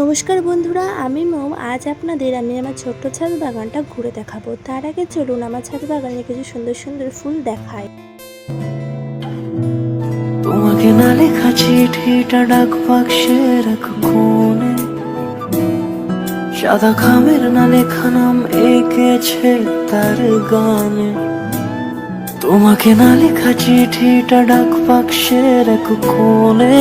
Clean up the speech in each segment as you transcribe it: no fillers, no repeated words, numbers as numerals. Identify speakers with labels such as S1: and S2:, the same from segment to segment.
S1: নমস্কার বন্ধুরা, আমি মম। আজ আপনাদের আমি আমার ছোট্ট ছাদ বাগানটা ঘুরে দেখাবো। তার আগে চলুন আমার ছাদ বাগানে কিছু সুন্দর সুন্দর ফুল দেখায়।
S2: তোমাকে না লেখা চিঠিটা ডাক বাক্সের এক কোণে, সাদা খামের না লেখা নাম এঁকেছে তার গানে। তোমাকে না লেখা চিঠিটা ডাক বাক্সের এক কোণে।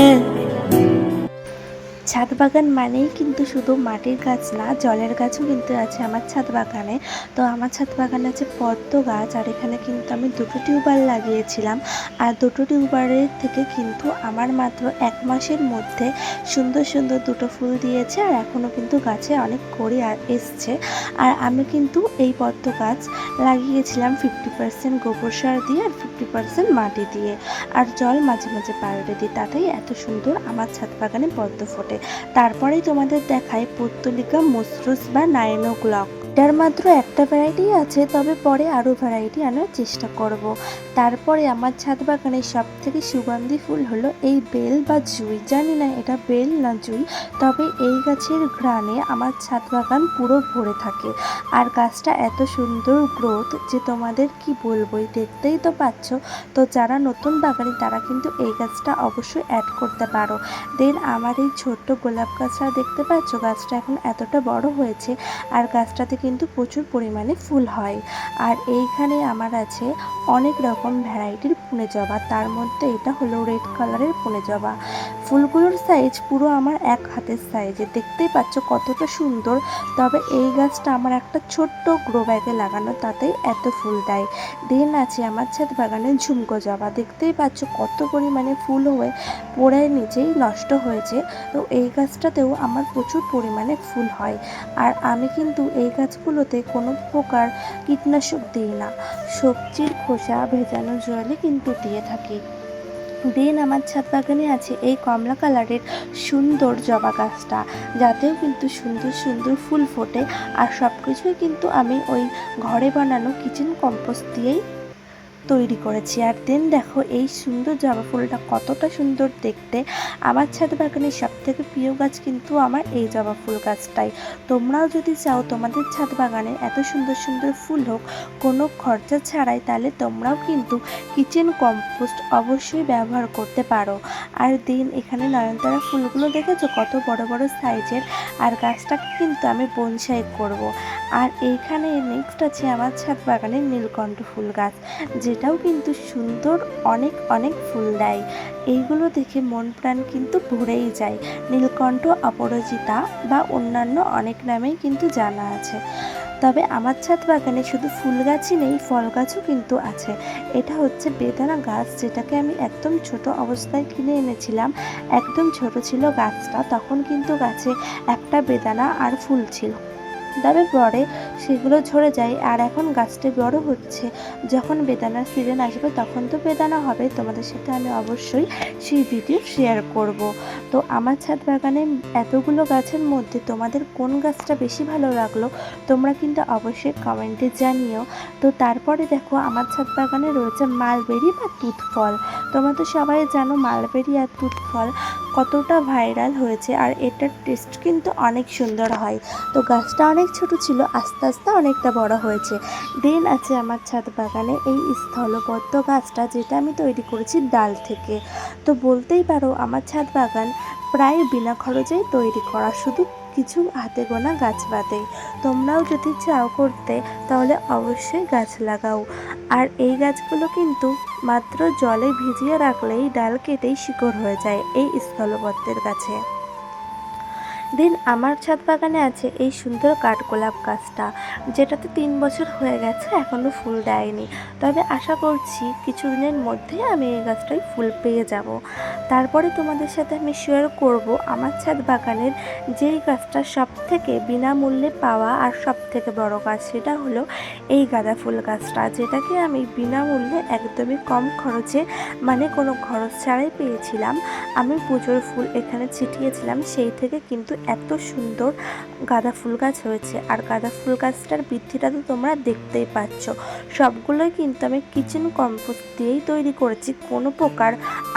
S1: ছাদ বাগান মানেই কিন্তু শুধু মাটির গাছ না, জলের গাছও কিন্তু আছে আমার ছাদ বাগানে। তো আমার ছাদ বাগানে আছে পদ্ম গাছ, আর এখানে কিন্তু আমি দুটো টিউবওয়েল লাগিয়েছিলাম। আর দুটো টিউবওয়েলের থেকে কিন্তু আমার মাত্র 1 মাসের মধ্যে সুন্দর সুন্দর দুটো ফুল দিয়েছে, আর এখনও কিন্তু গাছে অনেক কড়ি এসছে। আর আমি কিন্তু এই পদ্ম গাছ লাগিয়েছিলাম 50% গোবর সার দিয়ে আর 50% মাটি দিয়ে, আর জল মাঝে মাঝে পাল্টে দিই। তাতেই এত সুন্দর আমার ছাদ বাগানে পদ্ম ফোটে। তারপরেই তোমাদের দেখায় পত্তলিকা মসরুস বা নাইনো গ্লক। এটার মাত্র একটা ভ্যারাইটি আছে, তবে পরে আরও ভ্যারাইটি আনার চেষ্টা করব। তারপরে আমার ছাদ বাগানে সব থেকে সুগন্ধি ফুল হলো এই বেল বা জুঁই। জানি না এটা বেল না জুঁই, তবে এই গাছের ঘ্রাণে আমার ছাদ বাগান পুরো ভরে থাকে। আর গাছটা এত সুন্দর গ্রোথ যে তোমাদের কি বলবোই, দেখতেই তো পাচ্ছ। তো যারা নতুন বাগানি তারা কিন্তু এই গাছটা অবশ্যই অ্যাড করতে পারো। দেন আমার এই ছোট্ট গোলাপ গাছটা দেখতে পাচ্ছ, গাছটা এখন এতটা বড় হয়েছে, আর গাছটাতে কিন্তু প্রচুর পরিমাণে ফুল হয়। আর এইখানে আমার আছে অনেক রকম ভ্যারাইটির পুনে জবা, তার মধ্যে এটা হলো রেড কালারের পুনে জবা। ফুলগুলোর সাইজ পুরো আমার এক হাতের সাইজে, দেখতেই পাচ্ছ কতটা সুন্দর। তবে এই গাছটা আমার একটা ছোট্ট গ্রো ব্যাগে লাগানো, তাতেই এত ফুল দেয়। দেন আছে আমার ছাদ বাগানে ঝুমকো জবা, দেখতেই পাচ্ছ কত পরিমাণে ফুল হয়ে পড়ে নিচেই নষ্ট হয়েছে। তো এই গাছটাতেও আমার প্রচুর পরিমাণে ফুল হয়। আর আমি কিন্তু এই গাছগুলোতে কোনো প্রকার কীটনাশক দিই না, সবজির খোসা ভেজানো জলে কিন্তু দিয়ে থাকি। দেন আমার ছাদ বাগানে আছে এই কমলা কালারের সুন্দর জবা গাছটা, যাতেও কিন্তু সুন্দর সুন্দর ফুল ফোটে। আর সব কিছুই কিন্তু আমি ওই ঘরে বানানো কিচেন কম্পোস্ট দিয়েই তৈরি করেছি। আর দেন দেখো এই সুন্দর জবা ফুলটা কতটা সুন্দর দেখতে। আমার ছাদ বাগানের সবথেকে প্রিয় গাছ কিন্তু আমার এই জবা ফুল গাছটাই। তোমরাও যদি চাও তোমাদের ছাদ বাগানে এত সুন্দর সুন্দর ফুল হোক কোনো খরচা ছাড়াই, তাহলে তোমরাও কিন্তু কিচেন কম্পোস্ট অবশ্যই ব্যবহার করতে পারো। আর দেন এখানে নয়নতারা ফুলগুলো দেখেছো কত বড় বড় সাইজের, আর গাছটাকে কিন্তু আমি বনসাই করব। আর এইখানে নেক্সট আছে আমার ছাদ বাগানের নীলকণ্ঠ ফুল গাছ, যেটাও কিন্তু সুন্দর, অনেক অনেক ফুল দেয়। এইগুলো দেখে মন প্রাণ কিন্তু ভরেই যায়। নীলকণ্ঠ, অপরাজিতা বা অন্যান্য অনেক নামেই কিন্তু জানা আছে। তবে আমার ছাদ বাগানে শুধু ফুল গাছই নেই, ফল গাছও কিন্তু আছে। এটা হচ্ছে বেদানা গাছ, যেটাকে আমি একদম ছোট অবস্থায় কিনে এনেছিলাম। একদম ছোট ছিল গাছটা, তখন কিন্তু গাছে একটা বেদানা আর ফুল ছিল, তবে পরে সেগুলো ঝরে যায়। আর এখন গাছটি বড় হচ্ছে, যখন বেদানার সিজন আসবে তখন তো বেদানা হবে, তোমাদের সাথে আমি অবশ্যই সেই ভিডিও শেয়ার করব। তো আমার ছাদ বাগানে এতগুলো গাছের মধ্যে তোমাদের কোন গাছটা বেশি ভালো লাগলো তোমরা কিন্তু অবশ্যই কমেন্টে জানিও। তো তারপরে দেখো আমার ছাদ বাগানে রয়েছে মালবেরি বা তুত ফল। তোমরা তো সবাই জানো মালবেরি আর তুত ফল কতটা ভাইরাল হয়েছে, আর এটার টেস্ট কিন্তু অনেক সুন্দর হয়। তো গাছটা অনেক ছোট ছিল, আস্তে আস্তে অনেকটা বড় হয়েছে। দেন আছে আমার ছাদ বাগানে এই স্থলপদ্ম গাছটা, যেটা আমি তৈরি করেছি ডাল থেকে। তো বলতেই পারো আমার ছাদ বাগান প্রায় বিনা খরচেই তৈরি করা, শুধু কিছু হাতে গোনা গাছ বাদে। তোমরাও যদি চাও করতে তাহলে অবশ্যই গাছ লাগাও। আর এই গাছগুলো কিন্তু মাত্র জলে ভিজিয়ে রাখলেই ডাল কেটেই শিকড় হয়ে যায় এই স্থলপদ্মের গাছে। দেন আমার ছাদ বাগানে আছে এই সুন্দর কাঠগোলাপ গাছটা, যেটাতে 3 বছর হয়ে গেছে, এখনও ফুল দেয়নি। তবে আশা করছি কিছুদিনের মধ্যে আমি এই গাছটায় ফুল পেয়ে যাব। তারপরে তোমাদের সাথে আমি শেয়ার করব আমার ছাদ বাগানের যেই গাছটা সব থেকে বিনামূল্যে পাওয়া আর সব থেকে বড় গাছ, সেটা হলো এই গাঁদা ফুল গাছটা, যেটাকে আমি বিনামূল্যে একদমই কম খরচে, মানে কোনো খরচ ছাড়াই পেয়েছিলাম। আমি পুজোর ফুল এখানে ছিটিয়েছিলাম, সেই থেকে কিন্তু এত সুন্দর গাঁদা ফুল গাছ হয়েছে। আর গাঁদা ফুল গাছটার বৃদ্ধিটা তো তোমরা দেখতেই পাচ্ছ। সবগুলোই কিন্তু আমি কিচেন কম্পোস্ট দিয়েই তৈরি করেছি, কোনো প্রকার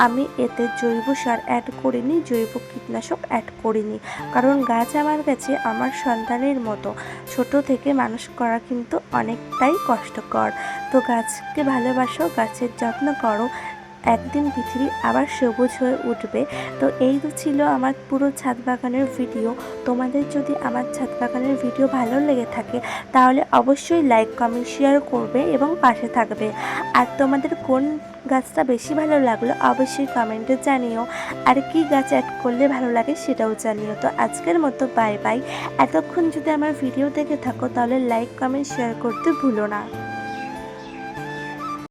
S1: আমি এতে জৈব সার অ্যাড করিনি, জৈব কীটনাশক অ্যাড করিনি। কারণ গাছ আমার কাছে আমার সন্তানের মতো, ছোট থেকে মানুষ করা কিন্তু অনেকটাই কষ্টকর। তো গাছকে ভালোবাসো, গাছের যত্ন করো, একদিন পৃথিবী আবার সবুজ হয়ে উঠবে। তো এই তো ছিল আমার পুরো ছাদ বাগানের ভিডিও। তোমাদের যদি আমার ছাদ বাগানের ভিডিও ভালো লেগে থাকে তাহলে অবশ্যই লাইক, কমেন্ট, শেয়ার করবে এবং পাশে থাকবে। আর তোমাদের কোন গাছটা বেশি ভালো লাগলো অবশ্যই কমেন্টে জানিও। আর কি গাছ অ্যাড করলে ভালো লাগে সেটাও জানিও। তো আজকের মতো বাই বাই। এতক্ষণ যদি আমার ভিডিও দেখে থাকো তাহলে লাইক, কমেন্ট, শেয়ার করতে ভুলো না।